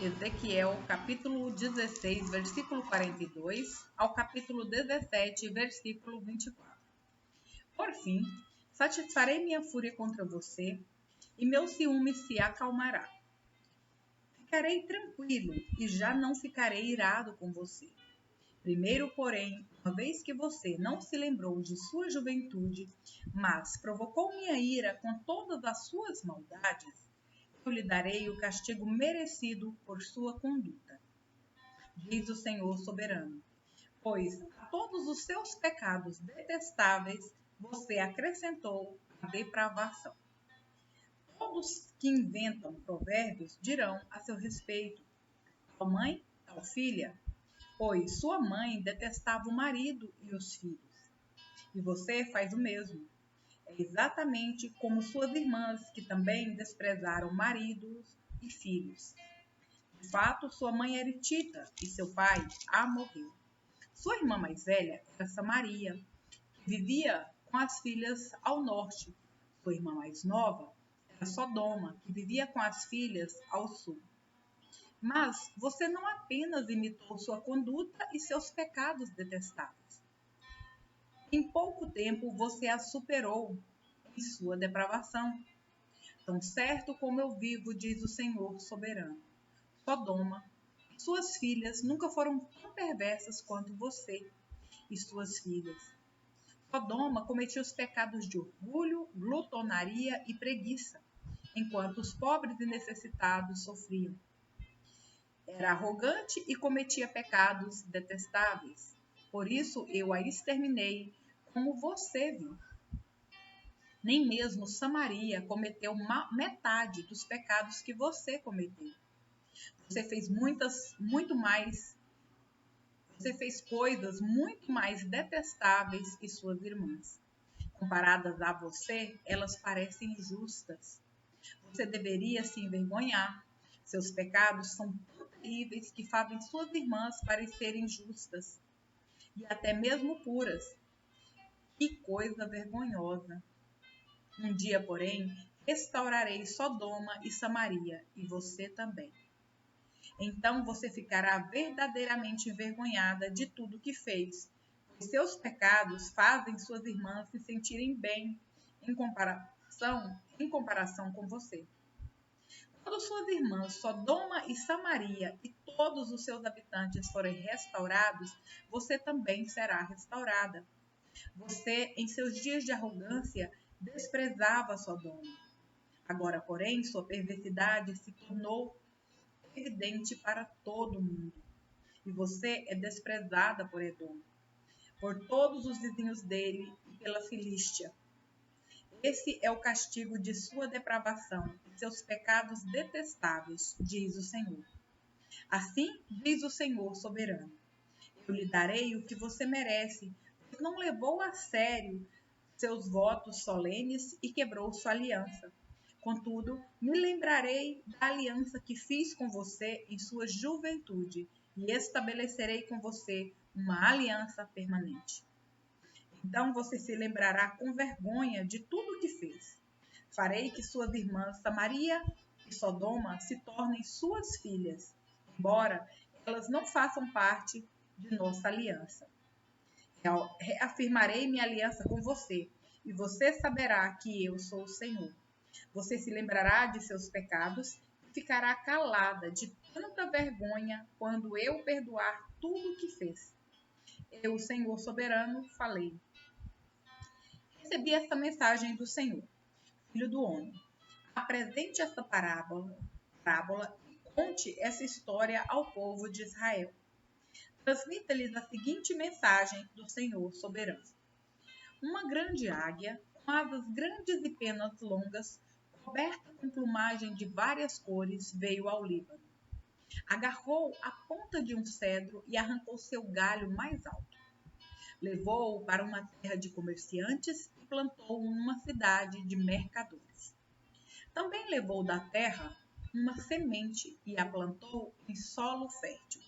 Ezequiel, capítulo 16, versículo 42, ao capítulo 17, versículo 24. Por fim, satisfarei minha fúria contra você, e meu ciúme se acalmará. Ficarei tranquilo e já não ficarei irado com você. Primeiro, porém, uma vez que você não se lembrou de sua juventude, mas provocou minha ira com todas as suas maldades, eu lhe darei o castigo merecido por sua conduta, diz o Senhor soberano. Pois a todos os seus pecados detestáveis você acrescentou a depravação. Todos que inventam provérbios dirão a seu respeito: tal mãe, tal filha, pois sua mãe detestava o marido e os filhos. E você faz o mesmo. É exatamente como suas irmãs, que também desprezaram maridos e filhos. De fato, sua mãe era hitita e seu pai a morreu. Sua irmã mais velha era Samaria, que vivia com as filhas ao norte. Sua irmã mais nova era Sodoma, que vivia com as filhas ao sul. Mas você não apenas imitou sua conduta e seus pecados detestáveis. Em pouco tempo você a superou em sua depravação. Tão certo como eu vivo, diz o Senhor soberano, Sodoma, suas filhas nunca foram tão perversas quanto você e suas filhas. Sodoma cometia os pecados de orgulho, glutonaria e preguiça, enquanto os pobres e necessitados sofriam. Era arrogante e cometia pecados detestáveis. Por isso eu a exterminei, como você viu. Nem mesmo Samaria cometeu metade dos pecados que você cometeu. Você fez Você fez coisas muito mais detestáveis que suas irmãs. Comparadas a você, elas parecem justas. Você deveria se envergonhar. Seus pecados são tão terríveis que fazem suas irmãs parecerem justas e até mesmo puras. Que coisa vergonhosa! Um dia, porém, restaurarei Sodoma e Samaria, e você também. Então você ficará verdadeiramente envergonhada de tudo que fez, pois seus pecados fazem suas irmãs se sentirem bem em comparação com você. Quando suas irmãs Sodoma e Samaria e todos os seus habitantes forem restaurados, você também será restaurada. Você, em seus dias de arrogância, desprezava Sodoma. Agora, porém, sua perversidade se tornou evidente para todo mundo. E você é desprezada por Edom, por todos os vizinhos dele e pela Filístia. Esse é o castigo de sua depravação e seus pecados detestáveis, diz o Senhor. Assim diz o Senhor soberano: eu lhe darei o que você merece, pois não levou a sério seus votos solenes e quebrou sua aliança. Contudo, me lembrarei da aliança que fiz com você em sua juventude e estabelecerei com você uma aliança permanente. Então você se lembrará com vergonha de tudo o que fez. Farei que suas irmãs Samaria e Sodoma se tornem suas filhas, embora elas não façam parte de nossa aliança. Reafirmarei minha aliança com você, e você saberá que eu sou o Senhor. Você se lembrará de seus pecados e ficará calada de tanta vergonha quando eu perdoar tudo o que fez. Eu, Senhor soberano, falei. Recebi esta mensagem do Senhor: filho do homem, apresente esta parábola e conte essa história ao povo de Israel. Transmita-lhes a seguinte mensagem do Senhor soberano. Uma grande águia, com asas grandes e penas longas, coberta com plumagem de várias cores, veio ao Líbano. Agarrou a ponta de um cedro e arrancou seu galho mais alto. Levou-o para uma terra de comerciantes e plantou-o numa cidade de mercadores. Também levou da terra uma semente e a plantou em solo fértil.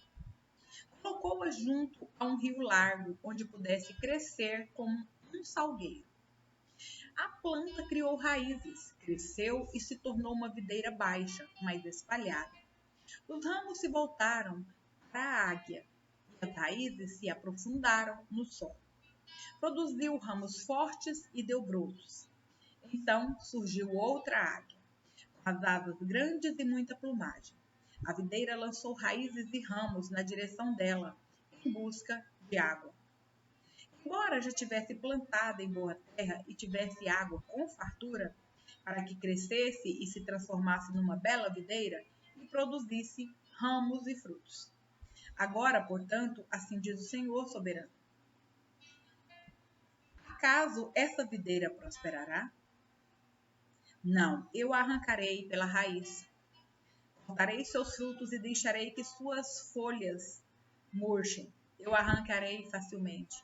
Colocou-a junto a um rio largo, onde pudesse crescer como um salgueiro. A planta criou raízes, cresceu e se tornou uma videira baixa, mas espalhada. Os ramos se voltaram para a águia e as raízes se aprofundaram no solo. Produziu ramos fortes e deu brotos. Então surgiu outra águia, com as asas grandes e muita plumagem. A videira lançou raízes e ramos na direção dela, em busca de água. Embora já tivesse plantada em boa terra e tivesse água com fartura, para que crescesse e se transformasse numa bela videira e produzisse ramos e frutos. Agora, portanto, assim diz o Senhor soberano: acaso essa videira prosperará? Não, eu a arrancarei pela raiz. Cortarei seus frutos e deixarei que suas folhas murchem. Eu a arrancarei facilmente.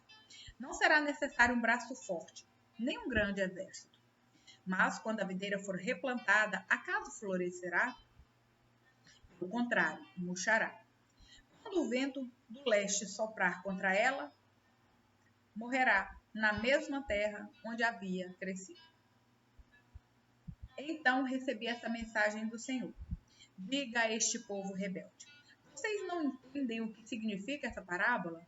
Não será necessário um braço forte, nem um grande exército. Mas quando a videira for replantada, acaso florescerá? Pelo contrário, murchará. Quando o vento do leste soprar contra ela, morrerá na mesma terra onde havia crescido. Então recebi essa mensagem do Senhor: diga a este povo rebelde: vocês não entendem o que significa essa parábola?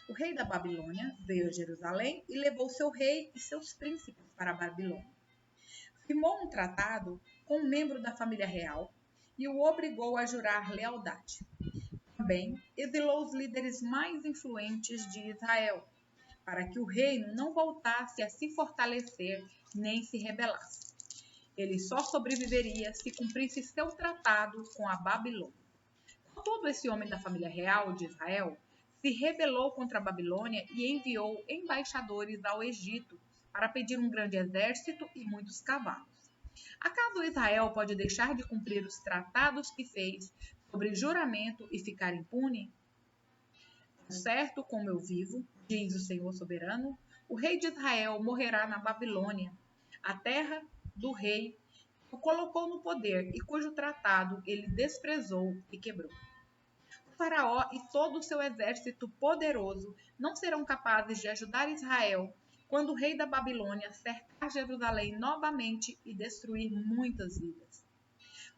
O rei da Babilônia veio a Jerusalém e levou seu rei e seus príncipes para a Babilônia. Firmou um tratado com um membro da família real e o obrigou a jurar lealdade. Também exilou os líderes mais influentes de Israel, para que o reino não voltasse a se fortalecer nem se rebelasse. Ele só sobreviveria se cumprisse seu tratado com a Babilônia. Todo esse homem da família real de Israel se rebelou contra a Babilônia e enviou embaixadores ao Egito para pedir um grande exército e muitos cavalos. Acaso Israel pode deixar de cumprir os tratados que fez sobre juramento e ficar impune? Certo como eu vivo, diz o Senhor soberano, o rei de Israel morrerá na Babilônia, a terra do rei que o colocou no poder e cujo tratado ele desprezou e quebrou. Faraó e todo o seu exército poderoso não serão capazes de ajudar Israel quando o rei da Babilônia cercar Jerusalém novamente e destruir muitas vidas.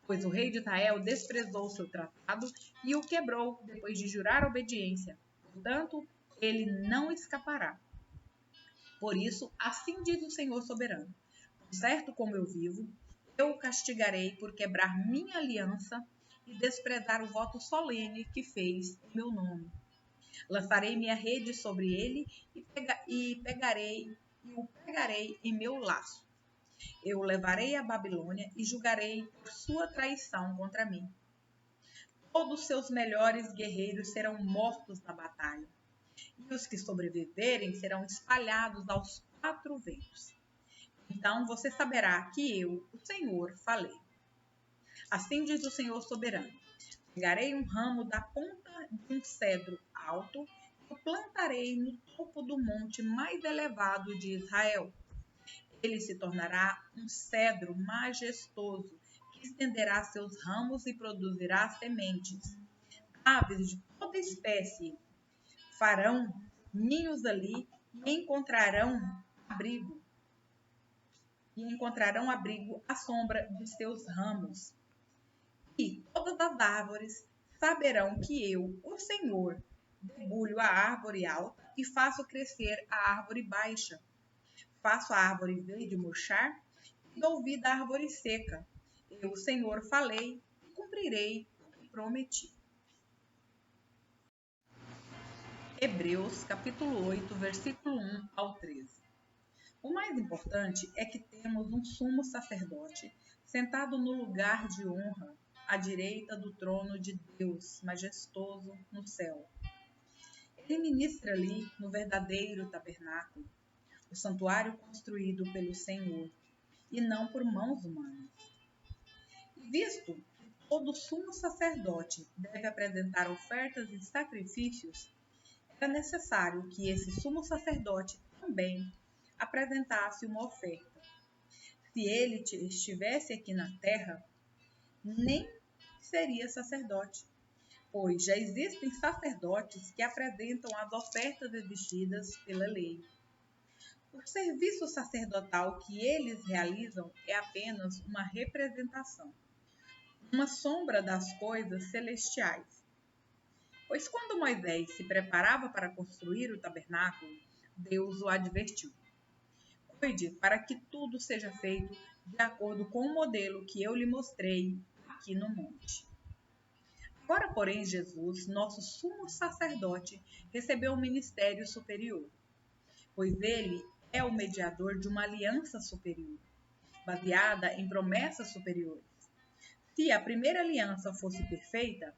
Pois o rei de Israel desprezou seu tratado e o quebrou depois de jurar obediência. Portanto, ele não escapará. Por isso, assim diz o Senhor soberano: certo como eu vivo, eu o castigarei por quebrar minha aliança e desprezar o voto solene que fez em meu nome. Lançarei minha rede sobre ele e o pegarei em meu laço. Eu o levarei à Babilônia e julgarei por sua traição contra mim. Todos seus melhores guerreiros serão mortos na batalha, e os que sobreviverem serão espalhados aos 4 ventos. Então você saberá que eu, o Senhor, falei. Assim diz o Senhor soberano: pegarei um ramo da ponta de um cedro alto e o plantarei no topo do monte mais elevado de Israel. Ele se tornará um cedro majestoso que estenderá seus ramos e produzirá sementes. Aves de toda espécie farão ninhos ali e encontrarão abrigo à sombra de seus ramos. E todas as árvores saberão que eu, o Senhor, debulho a árvore alta e faço crescer a árvore baixa. Faço a árvore verde murchar e dou vida à árvore seca. Eu, o Senhor, falei e cumprirei o que prometi. Hebreus, capítulo 8, versículo 1 ao 13. O mais importante é que temos um sumo sacerdote sentado no lugar de honra, à direita do trono de Deus, majestoso no céu. Ele ministra ali no verdadeiro tabernáculo, o santuário construído pelo Senhor, e não por mãos humanas. E visto que todo sumo sacerdote deve apresentar ofertas e sacrifícios, era necessário que esse sumo sacerdote também apresentasse uma oferta. Se ele estivesse aqui na terra, nem seria sacerdote, pois já existem sacerdotes que apresentam as ofertas exigidas pela lei. O serviço sacerdotal que eles realizam é apenas uma representação. uma sombra das coisas celestiais. Pois quando Moisés se preparava para construir o tabernáculo, Deus o advertiu: cuide para que tudo seja feito de acordo com o modelo que eu lhe mostrei aqui no monte. Agora, porém, Jesus, nosso sumo sacerdote, recebeu um ministério superior, pois ele é o mediador de uma aliança superior, baseada em promessas superiores. Se a primeira aliança fosse perfeita,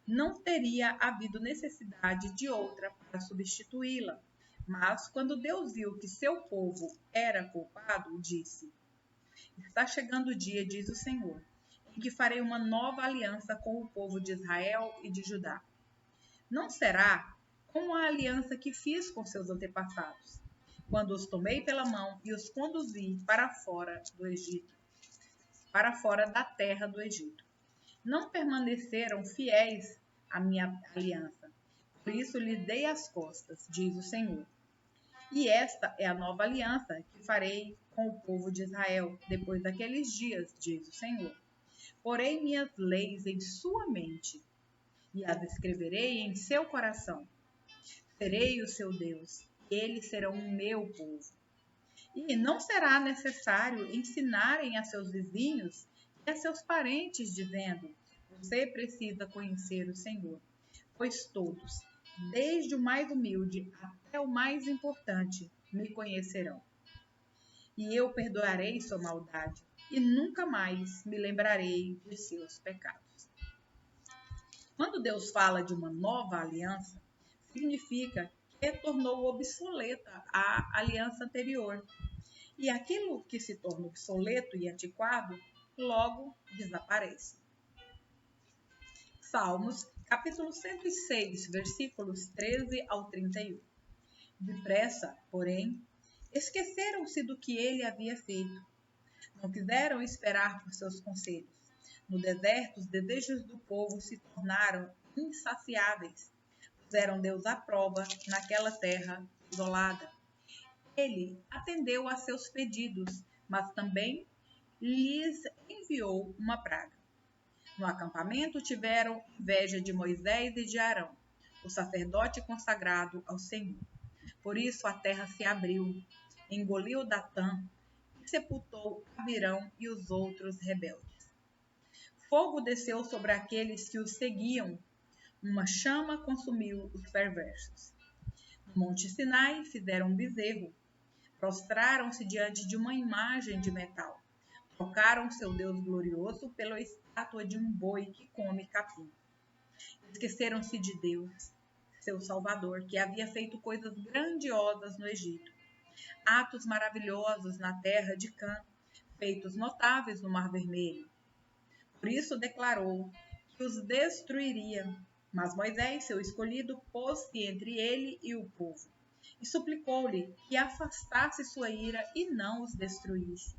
não teria havido necessidade de outra para substituí-la. Mas, quando Deus viu que seu povo era culpado, disse: está chegando o dia, diz o Senhor, em que farei uma nova aliança com o povo de Israel e de Judá. Não será como a aliança que fiz com seus antepassados, quando os tomei pela mão e os conduzi para fora do Egito, para fora da terra do Egito. Não permaneceram fiéis à minha aliança, por isso lhes dei as costas, diz o Senhor. E esta é a nova aliança que farei com o povo de Israel depois daqueles dias, diz o Senhor. Porei minhas leis em sua mente e as escreverei em seu coração. Serei o seu Deus, e eles serão o meu povo. E não será necessário ensinarem a seus vizinhos e a seus parentes, dizendo: você precisa conhecer o Senhor, pois todos, desde o mais humilde até o mais importante, me conhecerão. E eu perdoarei sua maldade, e nunca mais me lembrarei de seus pecados. Quando Deus fala de uma nova aliança, significa que tornou obsoleta a aliança anterior. E aquilo que se torna obsoleto e antiquado, logo desaparece. Salmos, capítulo 106, versículos 13 ao 31. Depressa, porém, esqueceram-se do que ele havia feito. Não quiseram esperar por seus conselhos. No deserto, os desejos do povo se tornaram insaciáveis. Puseram Deus à prova naquela terra isolada. Ele atendeu a seus pedidos, mas também lhes enviou uma praga. No acampamento tiveram inveja de Moisés e de Arão, o sacerdote consagrado ao Senhor. Por isso a terra se abriu, engoliu Datã e sepultou Abirão e os outros rebeldes. Fogo desceu sobre aqueles que os seguiam, uma chama consumiu os perversos. No Monte Sinai fizeram um bezerro, prostraram-se diante de uma imagem de metal. Trocaram seu Deus glorioso pela estátua de um boi que come capim. Esqueceram-se de Deus, seu Salvador, que havia feito coisas grandiosas no Egito, atos maravilhosos na terra de Cã, feitos notáveis no Mar Vermelho. Por isso declarou que os destruiria. Mas Moisés, seu escolhido, pôs-se entre ele e o povo, e suplicou-lhe que afastasse sua ira e não os destruísse.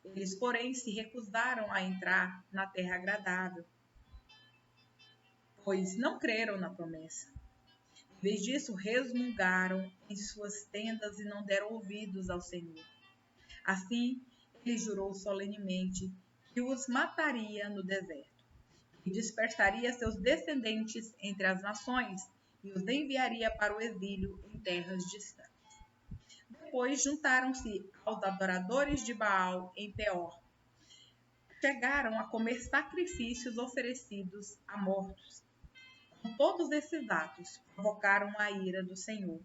Eles, porém, se recusaram a entrar na terra agradável, pois não creram na promessa. Em vez disso, resmungaram em suas tendas e não deram ouvidos ao Senhor. Assim, ele jurou solenemente que os mataria no deserto, e dispersaria seus descendentes entre as nações, e os enviaria para o exílio em terras distantes. Depois juntaram-se aos adoradores de Baal em Peor. Chegaram a comer sacrifícios oferecidos a mortos. Com todos esses atos, provocaram a ira do Senhor.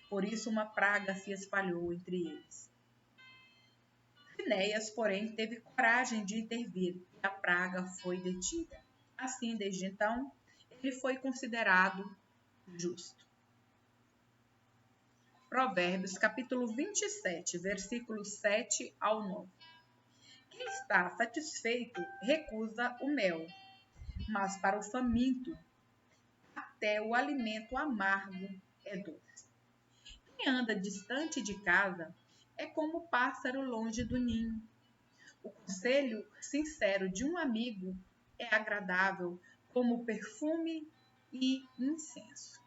Por isso uma praga se espalhou entre eles. Finéias, porém, teve coragem de intervir e a praga foi detida. Assim, desde então, ele foi considerado justo. Provérbios, capítulo 27, versículos 7 ao 9. Quem está satisfeito recusa o mel, mas para o faminto até o alimento amargo é doce. Quem anda distante de casa é como o pássaro longe do ninho. O conselho sincero de um amigo é agradável como perfume e incenso.